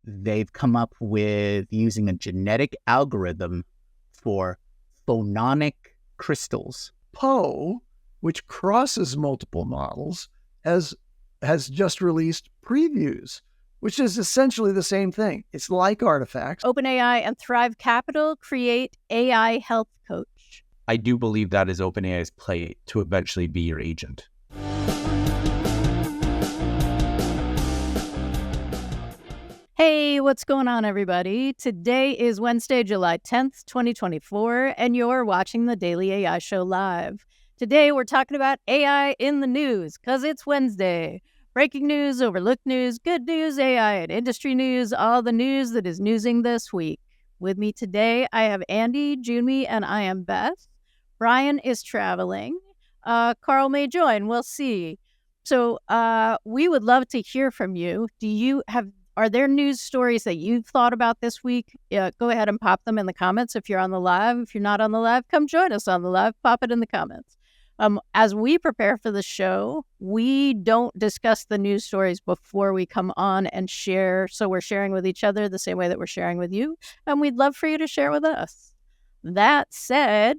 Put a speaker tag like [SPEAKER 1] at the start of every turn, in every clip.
[SPEAKER 1] they've come up with using a genetic algorithm for phononic crystals.
[SPEAKER 2] Poe, which crosses multiple models, has just released previews, which is essentially the same thing. It's like artifacts.
[SPEAKER 3] OpenAI and Thrive Capital create AI health coach.
[SPEAKER 4] I do believe that is OpenAI's play to eventually be your agent.
[SPEAKER 3] Hey, what's going on, everybody? Today is Wednesday, July 10th, 2024, and you're watching the Daily AI Show live. Today, we're talking about AI in the news, because it's Wednesday. Breaking news, overlooked news, good news, AI and industry news, all the news that is newsing this week. With me today, I have Andy, Jyunmi, and I am Beth. Brian is traveling. Karl may join. We'll see. So we would love to hear from you. Are there news stories that you've thought about this week? Go ahead and pop them in the comments if you're on the live. If you're not on the live, come join us on the live. Pop it in the comments. As we prepare for the show, we don't discuss the news stories before we come on and share. So we're sharing with each other the same way that we're sharing with you. And we'd love for you to share with us. That said,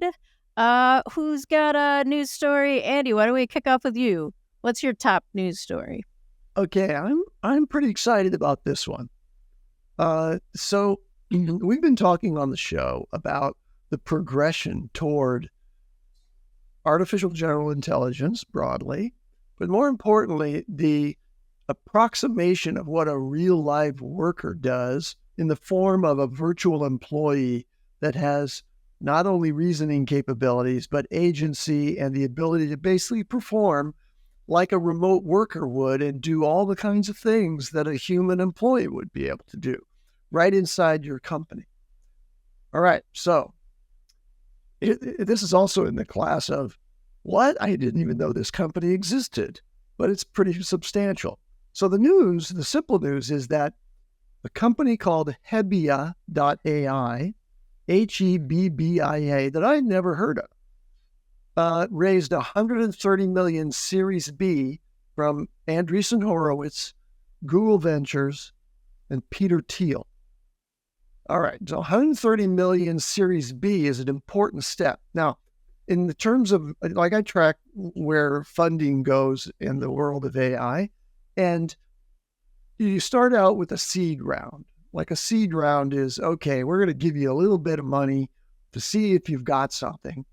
[SPEAKER 3] who's got a news story? Andy, why don't we kick off with you? What's your top news story?
[SPEAKER 2] Okay, I'm pretty excited about this one. So we've been talking on the show about the progression toward artificial general intelligence broadly, but more importantly, the approximation of what a real live worker does in the form of a virtual employee that has not only reasoning capabilities, but agency and the ability to basically perform like a remote worker would and do all the kinds of things that a human employee would be able to do right inside your company. All right, so this is also in the class of what? I didn't even know this company existed, but it's pretty substantial. So the simple news is that a company called Hebia.ai, Hebbia, that I'd never heard of, raised 130 million Series B from Andreessen Horowitz, Google Ventures, and Peter Thiel. All right, so 130 million Series B is an important step. Now, in the terms of, like, I track where funding goes in the world of AI, and you start out with a seed round. Like a seed round is, okay, we're going to give you a little bit of money to see if you've got something.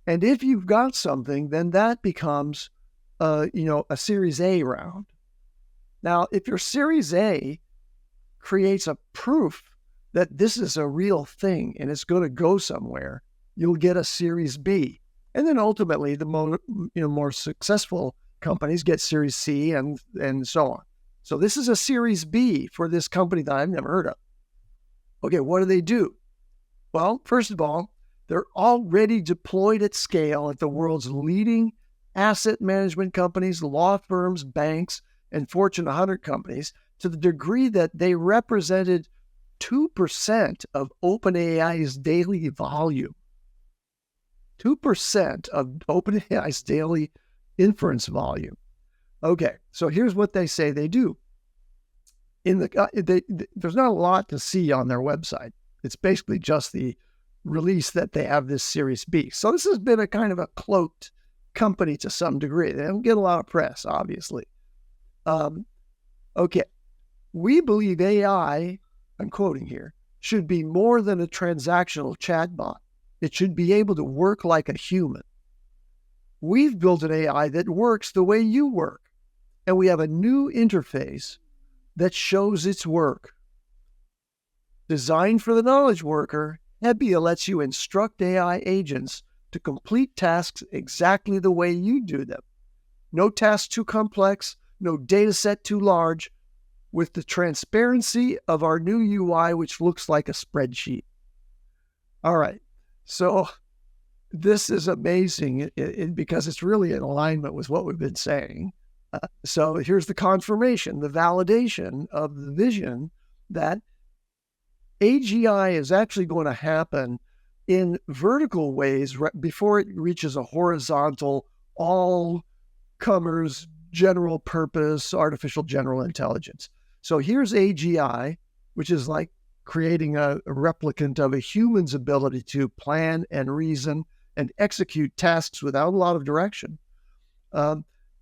[SPEAKER 2] And if you've got something, then that becomes, a Series A round. Now, if your Series A creates a proof that this is a real thing and it's going to go somewhere, you'll get a Series B. And then ultimately, the more successful companies get Series C and so on. So this is a Series B for this company that I've never heard of. Okay, what do? Well, first of all, they're already deployed at scale at the world's leading asset management companies, law firms, banks, and Fortune 100 companies to the degree that they represented 2% of OpenAI's daily volume. 2% of OpenAI's daily inference volume. Okay, so here's what they say they do. There's not a lot to see on their website. It's basically just the release that they have this Series B. So this has been a kind of a cloaked company to some degree. They don't get a lot of press, obviously. Okay, we believe AI, I'm quoting here, should be more than a transactional chatbot. It should be able to work like a human. We've built an AI that works the way you work, and we have a new interface that shows its work. Designed for the knowledge worker, Hebbia lets you instruct AI agents to complete tasks exactly the way you do them. No task too complex, no data set too large, with the transparency of our new UI, which looks like a spreadsheet. All right, so this is amazing because it's really in alignment with what we've been saying. So here's the confirmation, the validation of the vision that AGI is actually going to happen in vertical ways before it reaches a horizontal, all-comers, general purpose, artificial general intelligence. So here's AGI, which is like creating a replicant of a human's ability to plan and reason and execute tasks without a lot of direction.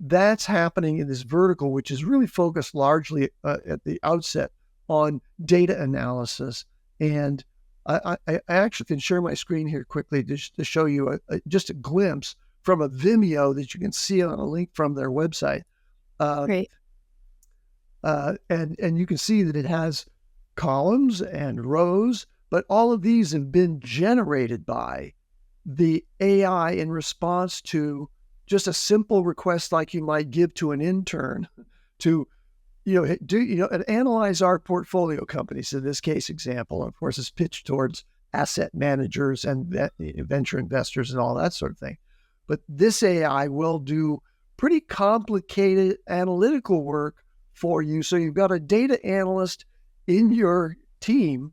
[SPEAKER 2] That's happening in this vertical, which is really focused largely at the outset on data analysis. And I actually can share my screen here quickly to show you just a glimpse from a Vimeo that you can see on a link from their website.
[SPEAKER 3] Great.
[SPEAKER 2] And you can see that it has columns and rows, but all of these have been generated by the AI in response to just a simple request like you might give to an intern to, and analyze our portfolio companies. In this case example, of course, is pitched towards asset managers and venture investors and all that sort of thing. But this AI will do pretty complicated analytical work for you. So you've got a data analyst in your team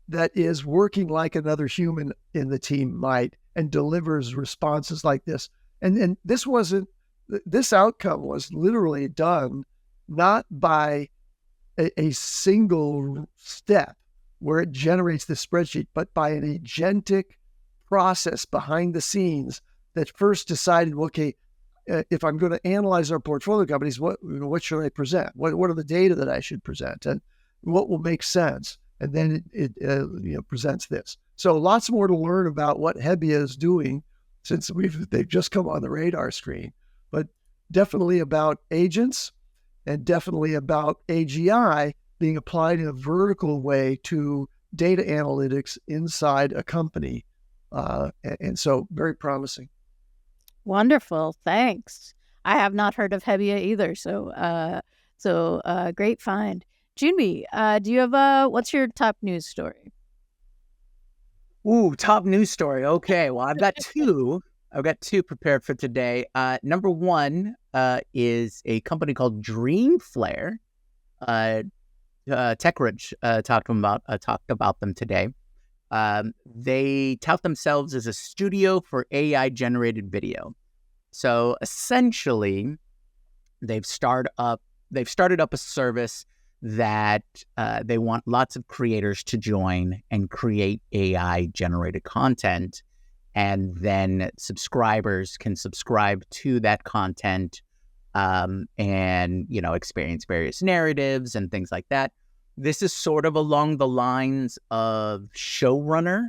[SPEAKER 2] that is working like another human in the team might and delivers responses like this. And this outcome was literally done not by a single step where it generates the spreadsheet, but by an agentic process behind the scenes that first decided, okay, if I'm going to analyze our portfolio companies, what should I present? What are the data that I should present? And what will make sense? And then it presents this. So lots more to learn about what Hebbia is doing since they've just come on the radar screen, but definitely about agents and definitely about AGI being applied in a vertical way to data analytics inside a company. And so very promising.
[SPEAKER 3] Wonderful. Thanks. I have not heard of Hebbia either. So great find. Jyunmi, do you have what's your top news story?
[SPEAKER 1] Ooh, top news story. Okay, well, I've got two. I've got two prepared for today. Number one is a company called DreamFlare. TechRich talked about them today. They tout themselves as a studio for AI-generated video. So essentially, they've started up a service that they want lots of creators to join and create AI-generated content, and then subscribers can subscribe to that content and experience various narratives and things like that. This is sort of along the lines of Showrunner,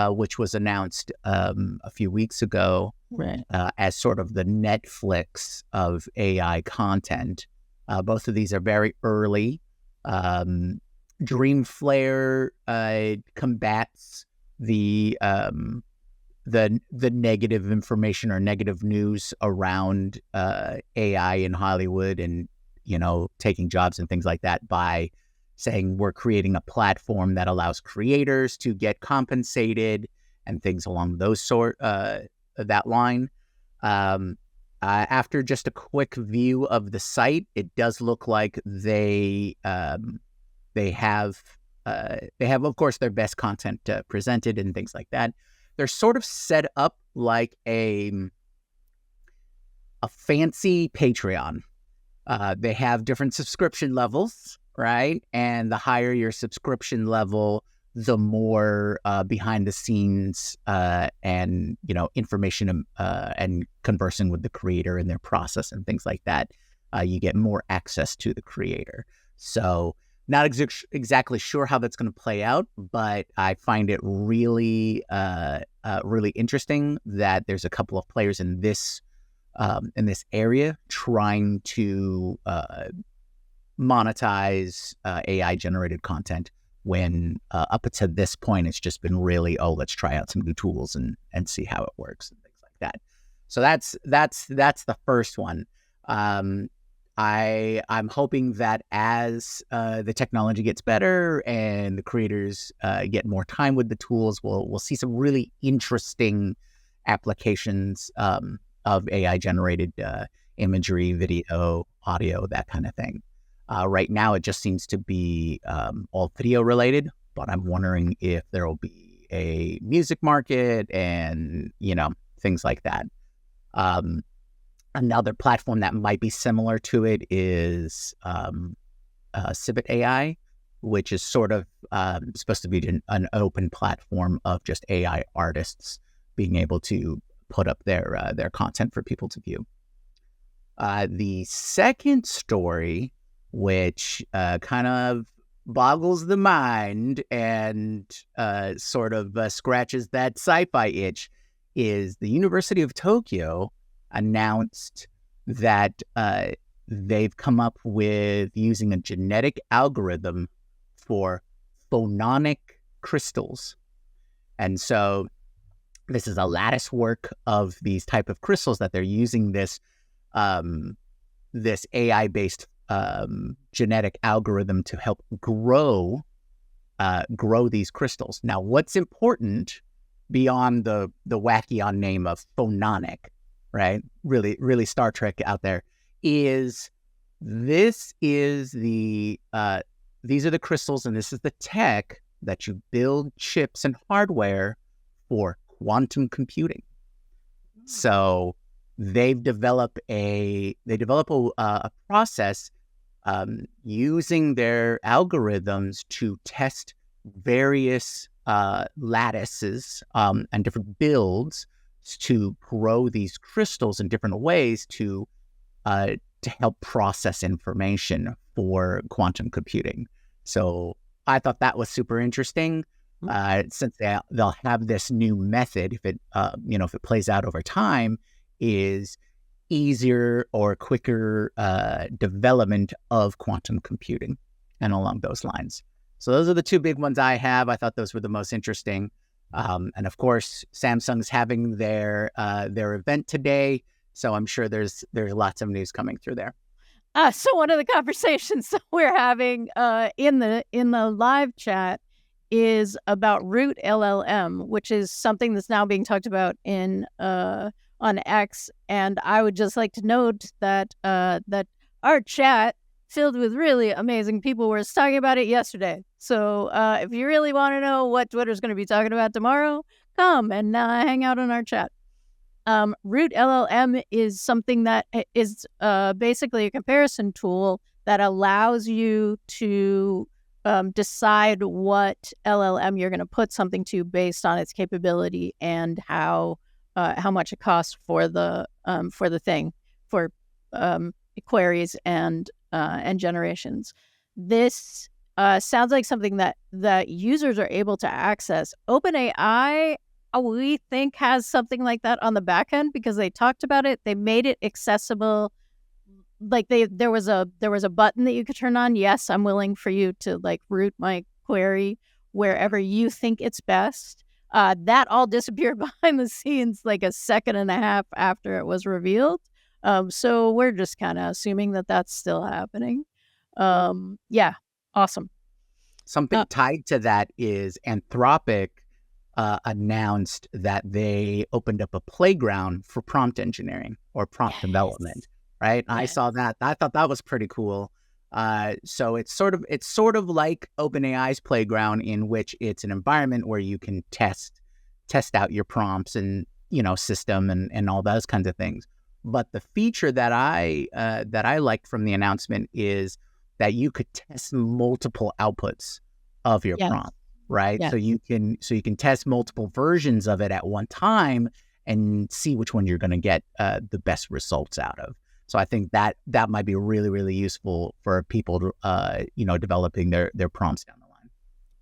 [SPEAKER 1] which was announced a few weeks ago,
[SPEAKER 3] right,
[SPEAKER 1] as sort of the Netflix of AI content. Both of these are very early. DreamFlare combats the negative information or negative news around AI in Hollywood and taking jobs and things like that by saying we're creating a platform that allows creators to get compensated and things along that line. After just a quick view of the site, it does look like they have of course their best content presented and things like that. They're sort of set up like a fancy Patreon. They have different subscription levels, right? And the higher your subscription level, the more behind the scenes and information and conversing with the creator and their process and things like that, you get more access to the creator. So not exactly sure how that's going to play out, but I find it really really interesting that there's a couple of players in this area trying to monetize AI generated content, when up to this point it's just been really, let's try out some new tools and see how it works and things like that. So that's the first one. I'm hoping that as the technology gets better and the creators get more time with the tools, we'll see some really interesting applications of AI generated imagery, video, audio, that kind of thing. Right now, it just seems to be all video related, but I'm wondering if there will be a music market and, things like that. Another platform that might be similar to it is Hebia.ai. which is sort of supposed to be an open platform of just AI artists being able to put up their content for people to view. The second story, which kind of boggles the mind and sort of scratches that sci-fi itch, is the University of Tokyo announced that they've come up with using a genetic algorithm for phononic crystals. And so this is a lattice work of these type of crystals that they're using this AI-based genetic algorithm to help grow these crystals. Now, what's important beyond the wacky-on name of phononic, right? Really Star Trek out there, is these are the crystals, and this is the tech that you build chips and hardware for quantum computing. So they develop a process using their algorithms to test various lattices and different builds to grow these crystals in different ways to help process information for quantum computing. So I thought that was super interesting. Since they'll have this new method, if it plays out over time, is easier or quicker development of quantum computing and along those lines. So those are the two big ones I have. I thought those were the most interesting. And of course, Samsung's having their event today, so I'm sure there's lots of news coming through there.
[SPEAKER 3] So one of the conversations that we're having in the live chat is about Root LLM, which is something that's now being talked about on X. And I would just like to note that that our chat, filled with really amazing people, was talking about it yesterday. So if you really want to know what Twitter's going to be talking about tomorrow, come and hang out in our chat. Root LLM is something that is basically a comparison tool that allows you to decide what LLM you're going to put something to based on its capability and how much it costs for the thing, for queries and generations. This sounds like something that users are able to access. OpenAI, we think, has something like that on the back end because they talked about it. They made it accessible. Like there was a button that you could turn on. Yes, I'm willing for you to route my query wherever you think it's best. That all disappeared behind the scenes like a second and a half after it was revealed. So we're just kind of assuming that that's still happening. Yeah, awesome.
[SPEAKER 1] Something tied to that is Anthropic announced that they opened up a playground for prompt engineering or prompt development, right? Yes. I saw that. I thought that was pretty cool. So it's sort of like OpenAI's playground, in which it's an environment where you can test out your prompts and system and all those kinds of things. But the feature that I liked from the announcement is that you could test multiple outputs of your prompt, right? Yes. So you can test multiple versions of it at one time and see which one you're going to get the best results out of. So I think that might be really, really useful for people to, developing their prompts down the line.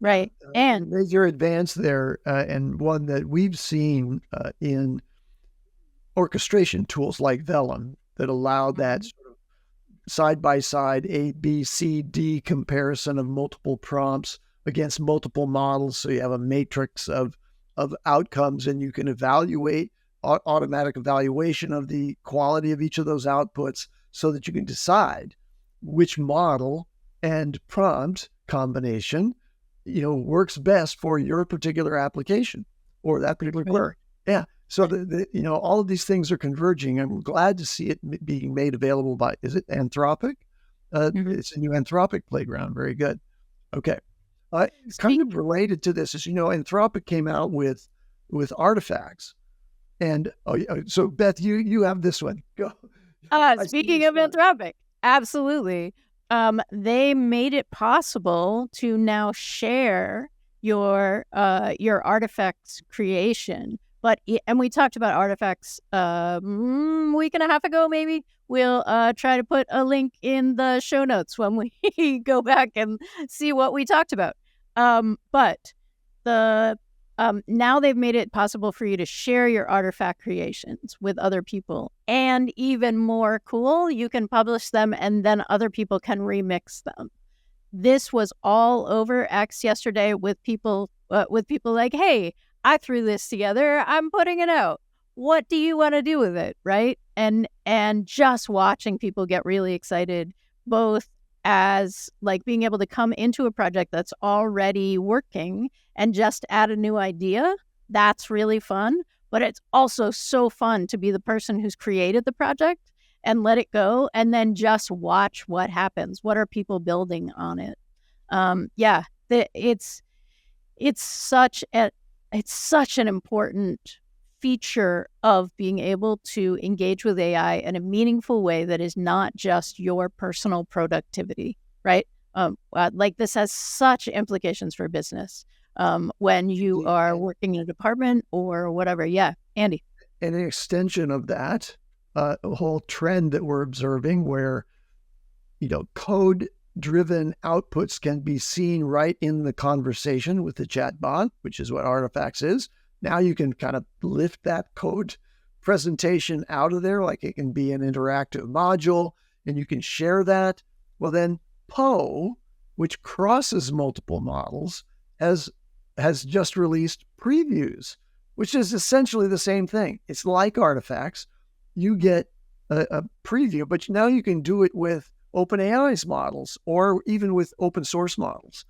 [SPEAKER 3] Right. And
[SPEAKER 2] major advance there, and one that we've seen in orchestration tools like Vellum that allow that sort of side-by-side A, B, C, D comparison of multiple prompts against multiple models. So you have a matrix of outcomes, and you can evaluate automatic evaluation of the quality of each of those outputs so that you can decide which model and prompt combination, works best for your particular application or that particular query. Yeah. So all of these things are converging. I'm glad to see it being made available by, is it Anthropic? It's a new Anthropic playground. Very good. Okay. Kind of related to this is, Anthropic came out with artifacts. And so Beth, you have this one. Go.
[SPEAKER 3] Speaking of Anthropic, absolutely. they made it possible to now share your artifacts creation. And we talked about artifacts a week and a half ago, maybe. We'll try to put a link in the show notes when we go back and see what we talked about. But now they've made it possible for you to share your artifact creations with other people. And even more cool, you can publish them and then other people can remix them. This was all over X yesterday with people like, hey, I threw this together. I'm putting it out. What do you want to do with it? Right. And just watching people get really excited, both as like being able to come into a project that's already working and just add a new idea. That's really fun. But it's also so fun to be the person who's created the project and let it go and then just watch what happens. What are people building on it? It's such an important feature of being able to engage with AI in a meaningful way that is not just your personal productivity, right? Like this has such implications for business when you are working in a department or whatever. Yeah, Andy.
[SPEAKER 2] And an extension of that, a whole trend that we're observing where, code-driven outputs can be seen right in the conversation with the chatbot, which is what Artifacts is. Now you can kind of lift that code presentation out of there, like it can be an interactive module, and you can share that. Well, then Poe, which crosses multiple models, has just released previews, which is essentially the same thing. It's like Artifacts. You get a preview, but now you can do it with OpenAI's models or even with open source models.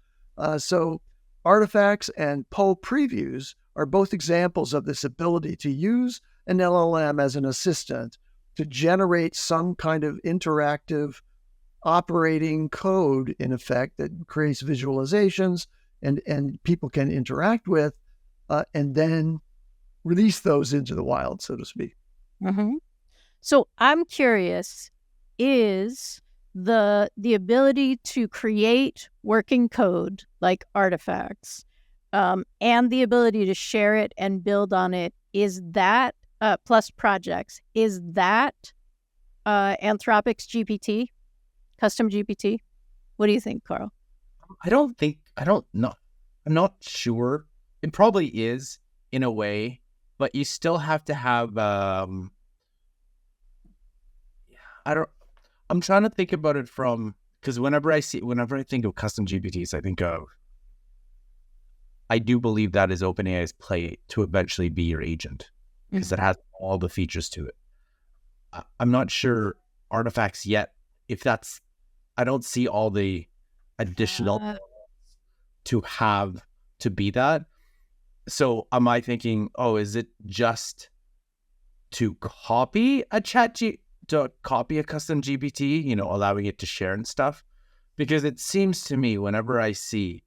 [SPEAKER 2] So Artifacts and Poe previews are both examples of this ability to use an LLM as an assistant to generate some kind of interactive operating code, in effect, that creates visualizations and people can interact with, and then release those into the wild, so to speak.
[SPEAKER 3] Mm-hmm. So I'm curious, is the ability to create working code like Artifacts and the ability to share it and build on it, is that plus projects, is that Anthropic's GPT, custom GPT? What do you think, Karl?
[SPEAKER 4] I don't know. I'm not sure. It probably is in a way, but you still have to have, I'm trying to think about it from, because whenever I think of custom GPTs, I do believe that is OpenAI's play to eventually be your agent, because it has all the features to it. I'm not sure Artifacts yet, if that's, I don't see all the additional to have to be that. So am I thinking, is it just to copy a copy a custom GPT, allowing it to share and stuff? Because it seems to me whenever I see,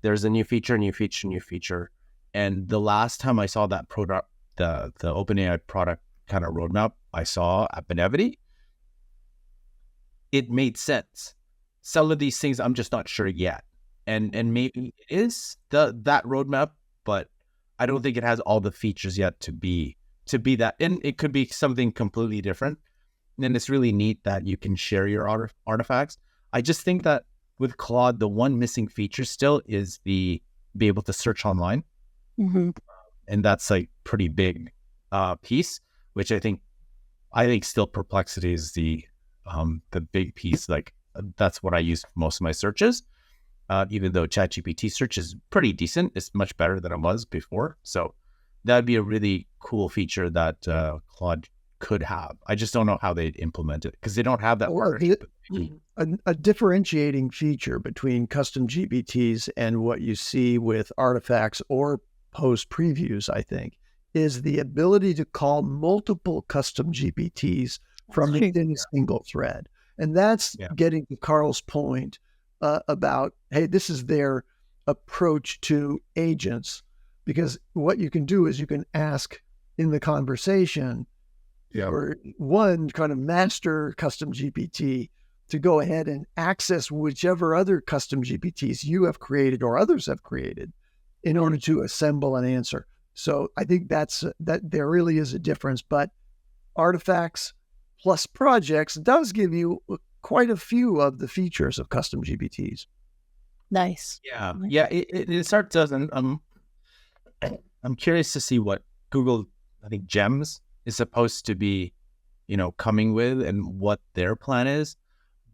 [SPEAKER 4] there's a new feature, and the last time I saw that product, the OpenAI product kind of roadmap I saw at Benevity, it made sense. Some of these things I'm just not sure yet. And maybe it is that roadmap, but I don't think it has all the features yet to be that. And it could be something completely different. And it's really neat that you can share your artifacts. I just think that with Claude, the one missing feature still is be able to search online.
[SPEAKER 3] Mm-hmm.
[SPEAKER 4] And that's like pretty big piece, which I think still Perplexity is the big piece. Like that's what I use for most of my searches. Even though ChatGPT search is pretty decent, it's much better than it was before. So that'd be a really cool feature that Claude could have. I just don't know how they'd implement it because they don't have that.
[SPEAKER 2] A differentiating feature between custom GPTs and what you see with Artifacts or post previews, I think, is the ability to call multiple custom GPTs from within a single thread. And that's getting to Karl's point about, hey, this is their approach to agents, because what you can do is you can ask in the conversation for one kind of master custom GPT to go ahead and access whichever other custom GPTs you have created or others have created in order to assemble an answer. So I think that there really is a difference, but artifacts plus projects does give you quite a few of the features of custom GPTs.
[SPEAKER 3] Nice.
[SPEAKER 4] Yeah. It starts as I'm curious to see what Google, I think Gems is supposed to be, coming with and what their plan is.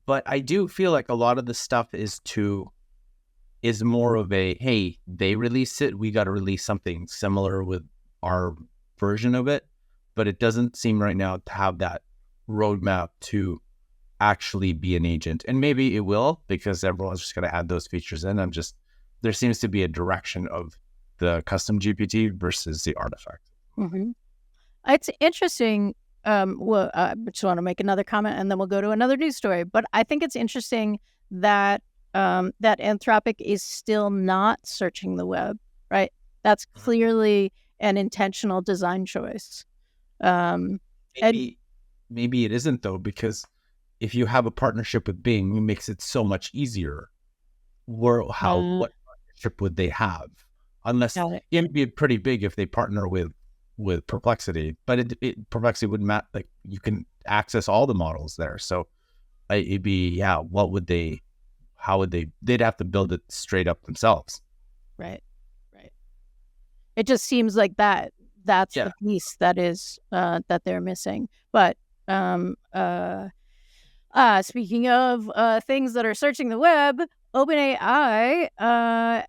[SPEAKER 4] But I do feel like a lot of the stuff is more of a, hey, they released it, we got to release something similar with our version of it. But it doesn't seem right now to have that roadmap to actually be an agent. And maybe it will, because everyone's just going to add those features in. There seems to be a direction of the custom GPT versus the artifact.
[SPEAKER 3] Mm-hmm. It's interesting. I just want to make another comment and then we'll go to another news story. But I think it's interesting that that Anthropic is still not searching the web, right? That's clearly an intentional design choice.
[SPEAKER 4] Maybe it isn't, though, because if you have a partnership with Bing, it makes it so much easier. What partnership would they have? Unless it would be pretty big if they partner with Perplexity, but Perplexity wouldn't matter. Like, you can access all the models there. So it'd be, what would they? How would they? They'd have to build it straight up themselves.
[SPEAKER 3] Right. It just seems like that's the piece that is that they're missing. But speaking of things that are searching the web, OpenAI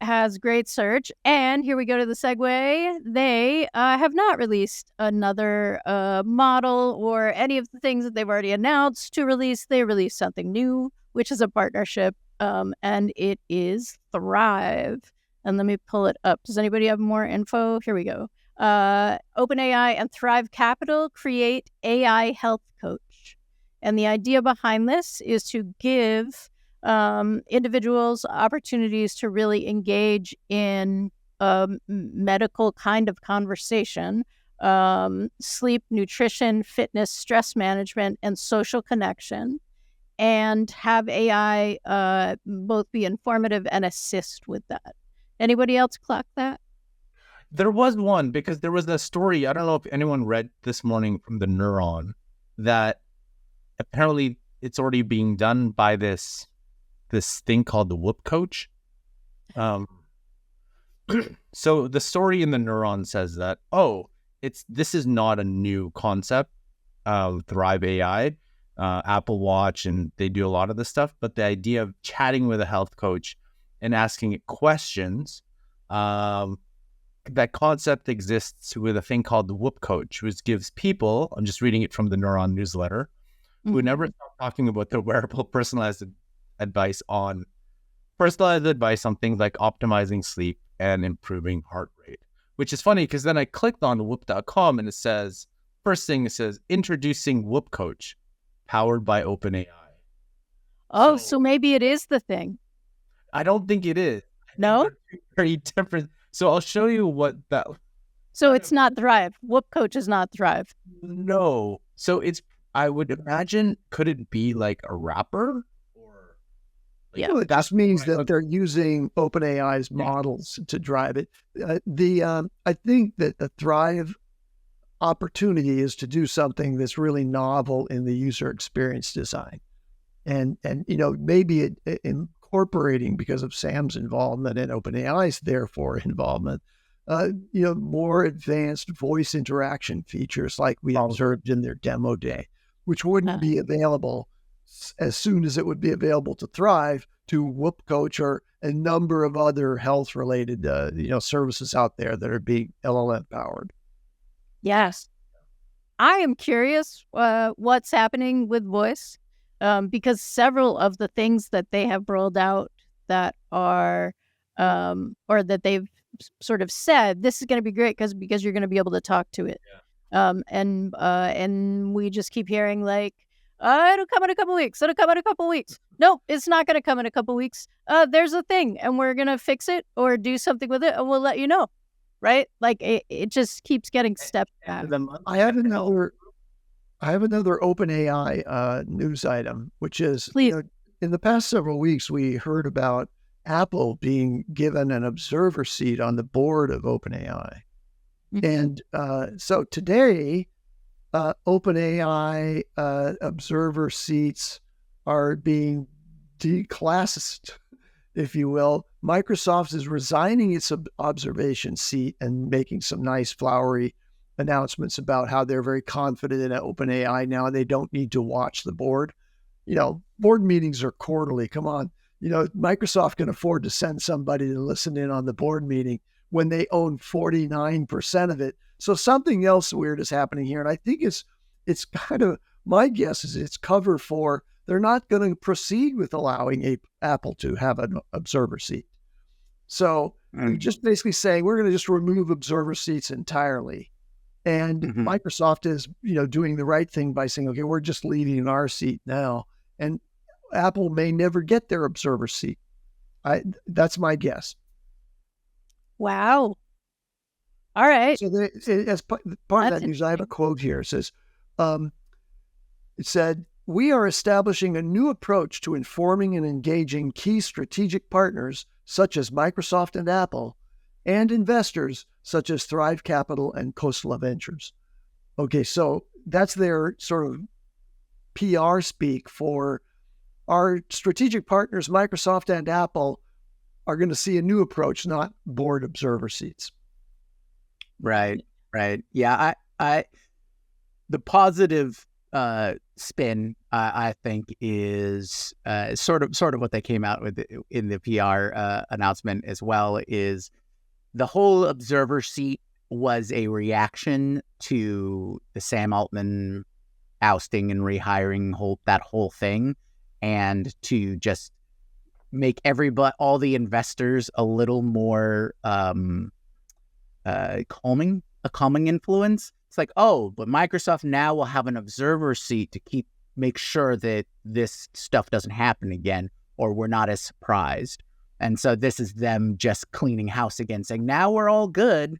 [SPEAKER 3] has great search. And here we go to the segue. They have not released another model or any of the things that they've already announced to release. They released something new, which is a partnership, and it is Thrive. And let me pull it up. Does anybody have more info? Here we go. OpenAI and Thrive Capital create AI health coach. And the idea behind this is to give individuals opportunities to really engage in medical kind of conversation, sleep, nutrition, fitness, stress management, and social connection, and have AI both be informative and assist with that. Anybody else clock that?
[SPEAKER 4] There was one, because there was a story, I don't know if anyone read this morning from the Neuron, that apparently it's already being done by this thing called the Whoop Coach. So the story in the Neuron says that, this is not a new concept of Thrive AI, Apple Watch, and they do a lot of this stuff, but the idea of chatting with a health coach and asking it questions, that concept exists with a thing called the Whoop Coach, which gives people, I'm just reading it from the Neuron newsletter, who never stop talking about the wearable personalized advice on things like optimizing sleep and improving heart rate. Which is funny, because then I clicked on whoop.com and it says, introducing Whoop Coach, powered by OpenAI.
[SPEAKER 3] So maybe it is the thing.
[SPEAKER 4] I don't think it is.
[SPEAKER 3] No?
[SPEAKER 4] They're very different. So I'll show you what that...
[SPEAKER 3] So it's not Thrive. Whoop Coach is not Thrive.
[SPEAKER 4] No. So I would imagine, could it be like a wrapper?
[SPEAKER 2] Well, it just means that they're using OpenAI's models to drive it. I think that the Thrive opportunity is to do something that's really novel in the user experience design, and maybe incorporating, because of Sam's involvement and OpenAI's therefore involvement, more advanced voice interaction features like we observed in their demo day, which wouldn't be available as soon as it would be available to Thrive, to Whoop Coach, or a number of other health-related services out there that are being LLM powered.
[SPEAKER 3] Yes. I am curious what's happening with voice, because several of the things that they have rolled out that are, or that they've sort of said, this is going to be great because you're going to be able to talk to it. Yeah. And we just keep hearing like, it'll come in a couple weeks. It'll come in a couple weeks. No, it's not going to come in a couple weeks. There's a thing, and we're going to fix it or do something with it, and we'll let you know. Right? Like it just keeps getting stepped back.
[SPEAKER 2] I have another I have another OpenAI news item, which is,
[SPEAKER 3] Please.
[SPEAKER 2] In the past several weeks, we heard about Apple being given an observer seat on the board of OpenAI. And so today, OpenAI observer seats are being declassed, if you will. Microsoft is resigning its observation seat and making some nice flowery announcements about how they're very confident in OpenAI now, and they don't need to watch the board. Board meetings are quarterly. Come on. Microsoft can afford to send somebody to listen in on the board meeting when they own 49% of it. So something else weird is happening here. And I think it's kind of, my guess is it's cover for, they're not going to proceed with allowing Apple to have an observer seat. So you're just basically saying, we're going to just remove observer seats entirely. And Microsoft is, doing the right thing by saying, okay, we're just leaving our seat now. And Apple may never get their observer seat. That's my guess.
[SPEAKER 3] Wow. All right.
[SPEAKER 2] So as part of that news, I have a quote here. It says, it said, "We are establishing a new approach to informing and engaging key strategic partners such as Microsoft and Apple, and investors such as Thrive Capital and Coastal Ventures." Okay, so that's their sort of PR speak for our strategic partners, Microsoft and Apple, are going to see a new approach, not board observer seats.
[SPEAKER 1] Right. Yeah, I the positive spin, I think, is sort of what they came out with in the PR announcement as well. Is the whole observer seat was a reaction to the Sam Altman ousting and rehiring that whole thing, and to just make all the investors a little more calming influence. It's like, oh, but Microsoft now will have an observer seat to make sure that this stuff doesn't happen again, or we're not as surprised. And so this is them just cleaning house again, saying, now we're all good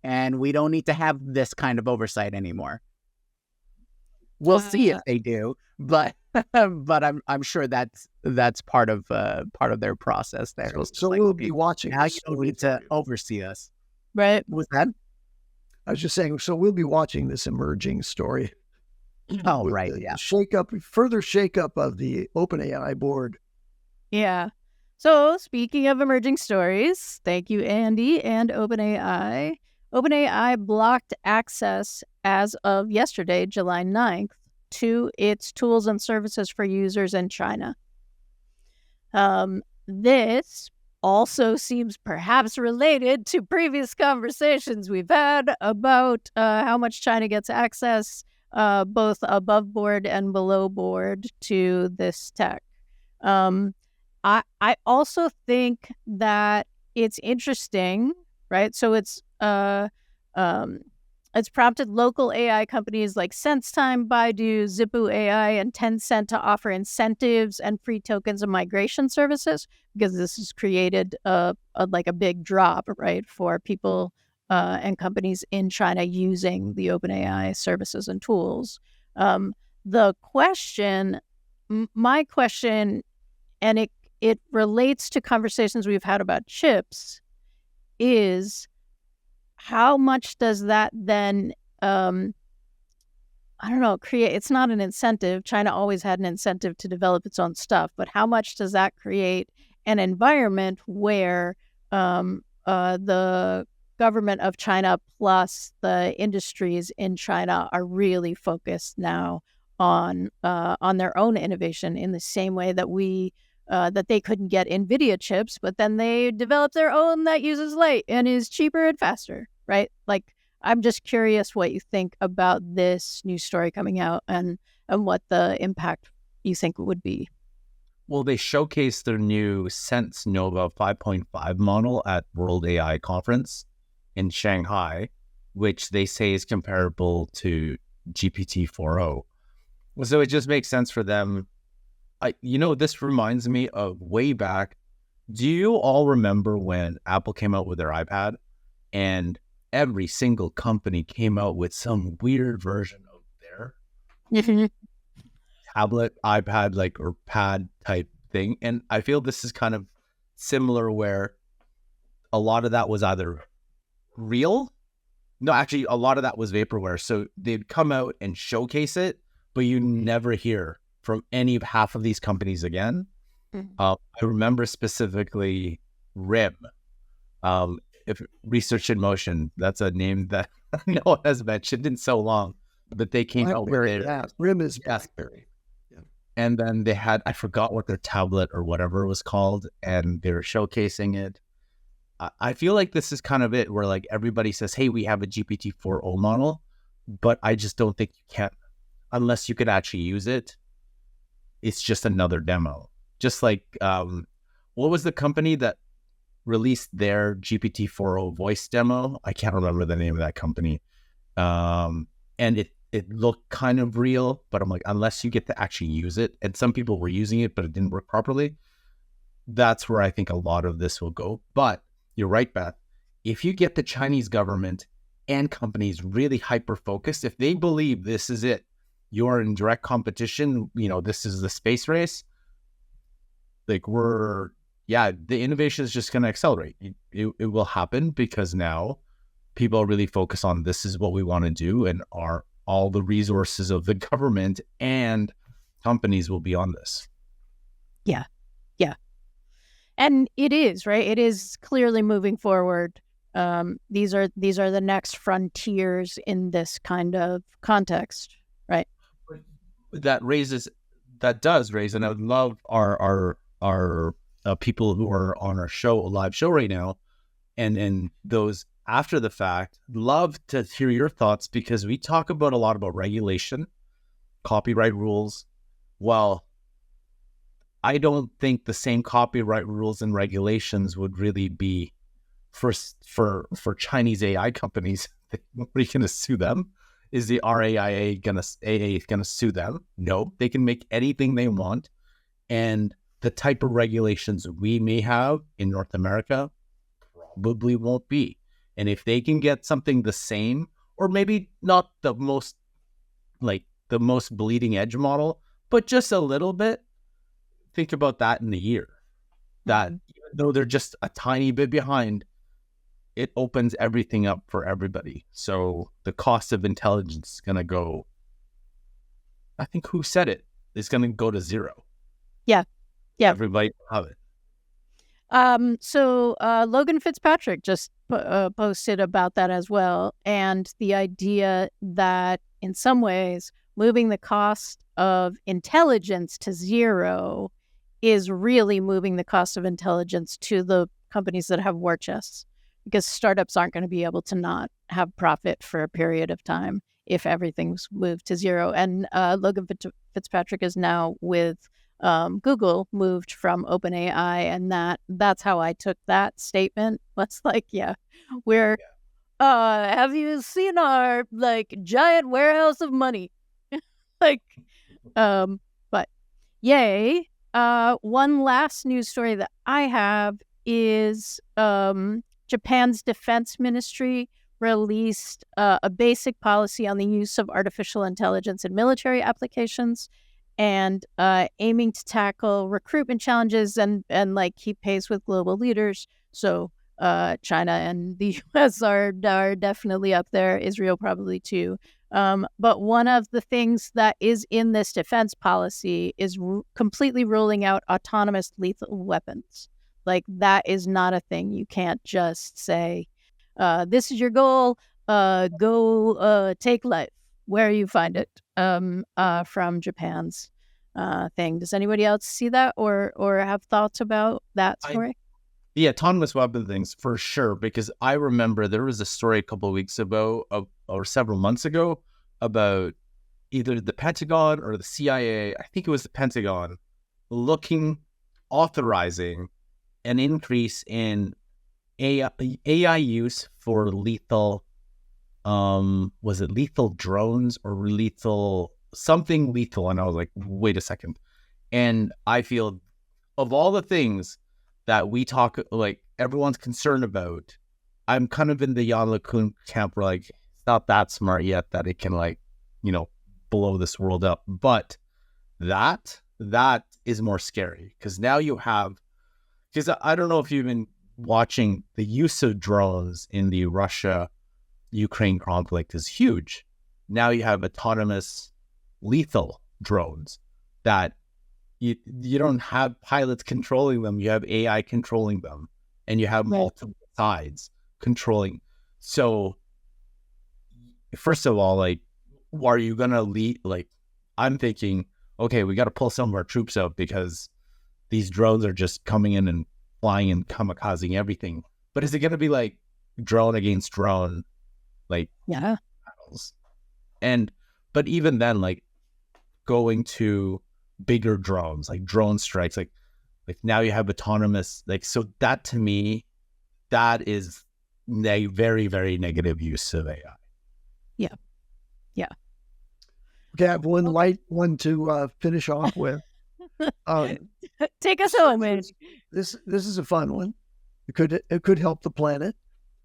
[SPEAKER 1] and we don't need to have this kind of oversight anymore. We'll see if they do, but I'm sure that's part of their process there.
[SPEAKER 2] So we'll be watching.
[SPEAKER 1] Now you don't need to oversee us.
[SPEAKER 3] Right.
[SPEAKER 1] Was that?
[SPEAKER 2] I was just saying, so we'll be watching this emerging story.
[SPEAKER 1] Oh, right. Yeah.
[SPEAKER 2] Further shakeup of the OpenAI board.
[SPEAKER 3] Yeah. So speaking of emerging stories, thank you, Andy, and OpenAI. OpenAI blocked access as of yesterday, July 9th, to its tools and services for users in China. This also seems perhaps related to previous conversations we've had about how much China gets access, both above board and below board, to this tech. I also think that it's interesting, right? So it's prompted local AI companies like SenseTime, Baidu, Zippo.ai, and Tencent to offer incentives and free tokens and migration services, because this has created a big drop, right, for people and companies in China using the OpenAI services and tools. My question, and it relates to conversations we've had about chips, is how much does that then, create, it's not an incentive. China always had an incentive to develop its own stuff, but how much does that create an environment where the government of China plus the industries in China are really focused now on their own innovation, in the same way that that they couldn't get NVIDIA chips, but then they developed their own that uses light and is cheaper and faster, right? Like, I'm just curious what you think about this news story coming out and what the impact you think would be.
[SPEAKER 4] Well, they showcased their new Sense Nova 5.5 model at World AI Conference in Shanghai, which they say is comparable to GPT-4o. So it just makes sense for them. This reminds me of way back. Do you all remember when Apple came out with their iPad and every single company came out with some weird version of their tablet, iPad, like, or pad type thing. And I feel this is kind of similar, where a lot of that was either real. No, actually, a lot of that was vaporware. So they'd come out and showcase it, but you never hear from any of half of these companies again. I remember specifically RIM, if Research in Motion. That's a name that no one has mentioned in so long, but they came out with it.
[SPEAKER 2] Yeah, RIM is BlackBerry.
[SPEAKER 4] Yeah. And then they had, I forgot what their tablet or whatever it was called, and they were showcasing it. I feel like this is kind of it, where like everybody says, hey, we have a GPT-4o model, but I just don't think you can, unless you could actually use it. It's just another demo. Just like, what was the company that released their GPT-4o voice demo? I can't remember the name of that company. And it looked kind of real, but I'm like, unless you get to actually use it, and some people were using it, but it didn't work properly, that's where I think a lot of this will go. But you're right, Beth. If you get the Chinese government and companies really hyper-focused, if they believe this is it, you're in direct competition, this is the space race, like the innovation is just going to accelerate. It will happen, because now people are really focused on this is what we want to do, and all the resources of the government and companies will be on this.
[SPEAKER 3] Yeah. And it is, right? It is clearly moving forward. These are the next frontiers in this kind of context, right?
[SPEAKER 4] That does raise, and I would love our people who are on our live show right now, and those after the fact, love to hear your thoughts, because we talk a lot about regulation, copyright rules. Well, I don't think the same copyright rules and regulations would really be for Chinese AI companies. Are you going to sue them? Is the RAIA going to sue them? No, they can make anything they want. And the type of regulations we may have in North America probably won't be. And if they can get something the same, or maybe not the most bleeding edge model, but just a little bit, think about that in a year. That even though they're just a tiny bit behind, it opens everything up for everybody. So the cost of intelligence is going to go, I think who said it? It's going to go to zero.
[SPEAKER 3] Yeah.
[SPEAKER 4] Everybody will have it.
[SPEAKER 3] So Logan Fitzpatrick just posted about that as well. And the idea that in some ways, moving the cost of intelligence to zero is really moving the cost of intelligence to the companies that have war chests, because startups aren't going to be able to not have profit for a period of time if everything's moved to zero. And Logan Fitzpatrick is now with Google, moved from OpenAI, and that's how I took that statement. What's like, have you seen our giant warehouse of money? But yay. One last news story that I have is Japan's defense ministry released a basic policy on the use of artificial intelligence in military applications, and aiming to tackle recruitment challenges and keep pace with global leaders. So China and the US are definitely up there. Israel probably too. But one of the things that is in this defense policy is completely ruling out autonomous lethal weapons. That is not a thing. You can't just say, this is your goal, go take life where you find it, from Japan's thing. Does anybody else see that or have thoughts about that story?
[SPEAKER 4] The autonomous weapon things, for sure, because I remember there was a story a couple of weeks ago or several months ago about either the Pentagon or the CIA, I think it was the Pentagon, authorizing an increase in AI use for lethal, was it lethal drones or something lethal? And I was like, wait a second. And I feel of all the things that we talk, everyone's concerned about, I'm kind of in the Jan LeCun camp where it's not that smart yet that it can blow this world up. But that is more scary, because now you have, because I don't know if you've been watching, the use of drones in the Russia-Ukraine conflict is huge. Now you have autonomous lethal drones that you don't have pilots controlling them. You have AI controlling them, and you have multiple sides controlling. So first of all, like, are you going to lead? Like, I'm thinking, okay, we got to pull some of our troops out because these drones are just coming in and flying and kamikazing everything. But is it going to be like drone against drone, like battles? But even then, like, going to bigger drones, like drone strikes, like now you have autonomous, like, so that to me, that is very, very negative use of AI.
[SPEAKER 3] Yeah.
[SPEAKER 2] Okay, I have one light one to finish off with.
[SPEAKER 3] Take us home, man.
[SPEAKER 2] This is a fun one. It could help the planet.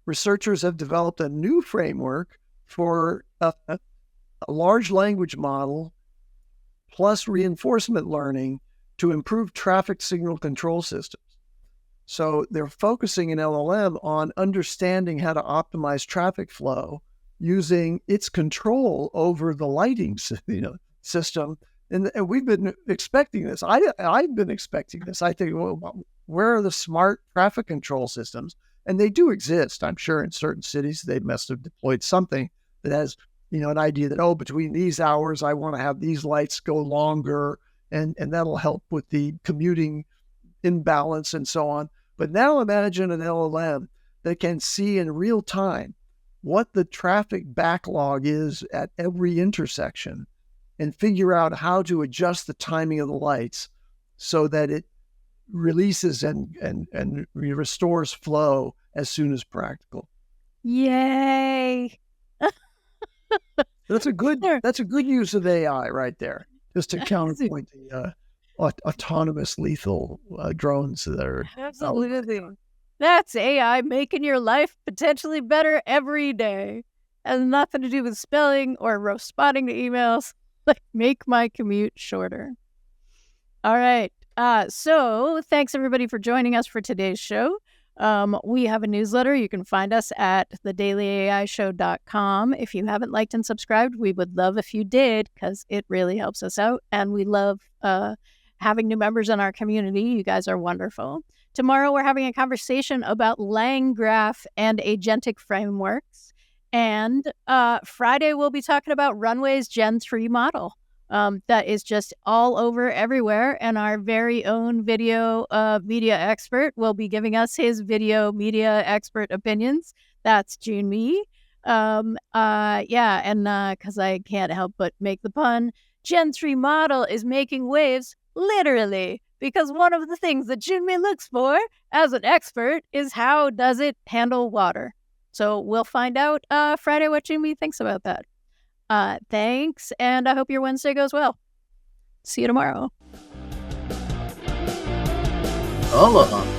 [SPEAKER 2] Researchers have developed a new framework for a large language model plus reinforcement learning to improve traffic signal control systems. So they're focusing in LLM on understanding how to optimize traffic flow using its control over the lighting system. And we've been expecting this. I've been expecting this. I think, well, where are the smart traffic control systems? And they do exist. I'm sure in certain cities, they must have deployed something that has, an idea that, between these hours, I want to have these lights go longer, and that'll help with the commuting imbalance and so on. But now imagine an LLM that can see in real time what the traffic backlog is at every intersection and figure out how to adjust the timing of the lights so that it releases and restores flow as soon as practical.
[SPEAKER 3] Yay!
[SPEAKER 2] That's a good use of AI right there, just to counterpoint the autonomous lethal drones that are
[SPEAKER 3] absolutely. That's AI making your life potentially better every day. Has nothing to do with spelling or responding to emails. Like, make my commute shorter. All right. So thanks everybody for joining us for today's show. We have a newsletter. You can find us at thedailyaishow.com. If you haven't liked and subscribed, we would love if you did, because it really helps us out. And we love having new members in our community. You guys are wonderful. Tomorrow, we're having a conversation about LangGraph and agentic frameworks. And Friday, we'll be talking about Runway's Gen 3 model. That is just all over everywhere. And our very own video media expert will be giving us his video media expert opinions. That's Jyunmi. And because I can't help but make the pun, Gen 3 model is making waves, literally, because one of the things that Jyunmi looks for as an expert is how does it handle water. So we'll find out Friday what Jyunmi thinks about that. Thanks, and I hope your Wednesday goes well. See you tomorrow.
[SPEAKER 1] Aloha.